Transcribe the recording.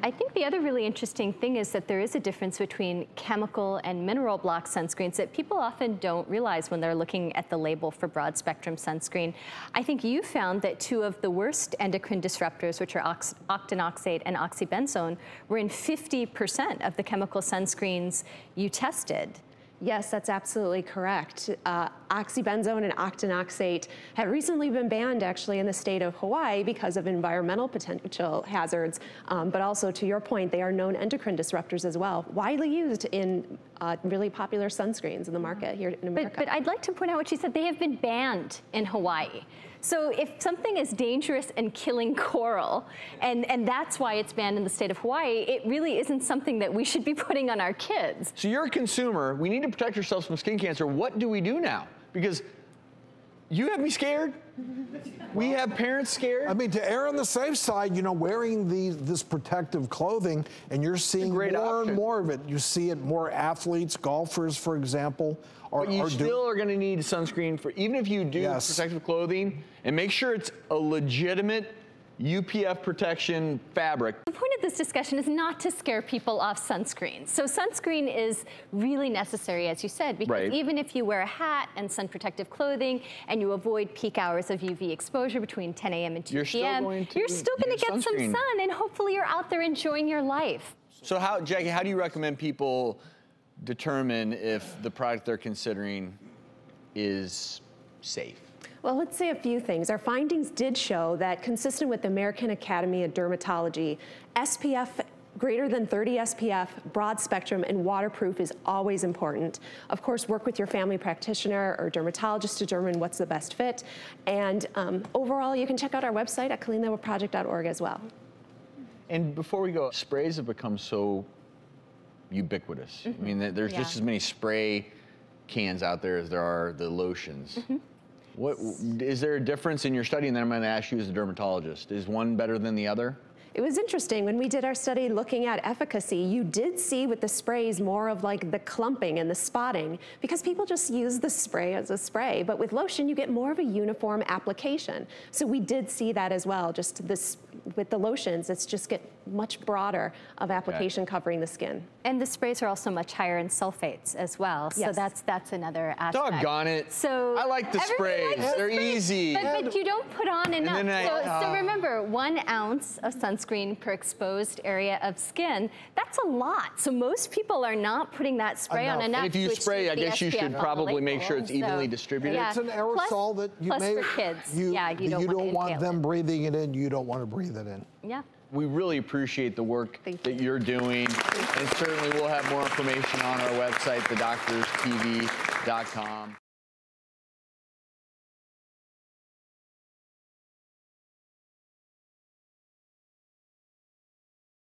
I think the other really interesting thing is that there is a difference between chemical and mineral block sunscreens that people often don't realize when they're looking at the label for broad spectrum sunscreen. I think you found that two of the worst endocrine disruptors, which are octinoxate and oxybenzone, were in 50% of the chemical sunscreens you tested. Yes, that's absolutely correct. Oxybenzone and octinoxate have recently been banned actually in the state of Hawaii because of environmental potential hazards. But also to your point, they are known endocrine disruptors as well, widely used in really popular sunscreens in the market here in America. But I'd like to point out what she said. They have been banned in Hawaii. So if something is dangerous and killing coral, and that's why it's banned in the state of Hawaii, it really isn't something that we should be putting on our kids. So you're a consumer. We need to protect ourselves from skin cancer. What do we do now? Because you have me scared. We have parents scared. I mean, to err on the safe side, you know, wearing this protective clothing, and you're seeing more and more of it. You see it more athletes, golfers, for example. But you still are going to need sunscreen for, even if you do protective clothing, and make sure it's a legitimate UPF protection fabric. The point of this discussion is not to scare people off sunscreen. So sunscreen is really necessary, as you said, because even if you wear a hat and sun protective clothing and you avoid peak hours of UV exposure between 10 a.m. and 2 p.m., you're still going to get some sun, and hopefully you're out there enjoying your life. So Jackie, how do you recommend people determine if the product they're considering is safe? Well, let's say a few things. Our findings did show that, consistent with the American Academy of Dermatology, SPF greater than 30 SPF, broad spectrum, and waterproof is always important. Of course, work with your family practitioner or dermatologist to determine what's the best fit. And overall, you can check out our website at cleanlabelproject.org as well. And before we go, sprays have become so ubiquitous. I mean, there's just as many spray cans out there as there are the lotions. What is there a difference in your study? And then I'm going to ask you as a dermatologist, is one better than the other? It was interesting. When we did our study looking at efficacy, you did see with the sprays more of like the clumping and the spotting, because people just use the spray as a spray. But with lotion, you get more of a uniform application. So we did see that as well. Just this, with the lotions, it's just get much broader of application covering the skin. And the sprays are also much higher in sulfates as well. So that's another aspect. Doggone it. So I like the sprays. They're easy. But you don't put on enough. So remember, 1 ounce of sunscreen per exposed area of skin, that's a lot. So most people are not putting that spray on enough. And if you spray, I guess you should probably make sure it's evenly distributed. It's an aerosol that you may, for kids. you don't want them breathing it in. You don't want to breathe it in. Yeah. We really appreciate the work that you're doing. And certainly we'll have more information on our website, thedoctorstv.com.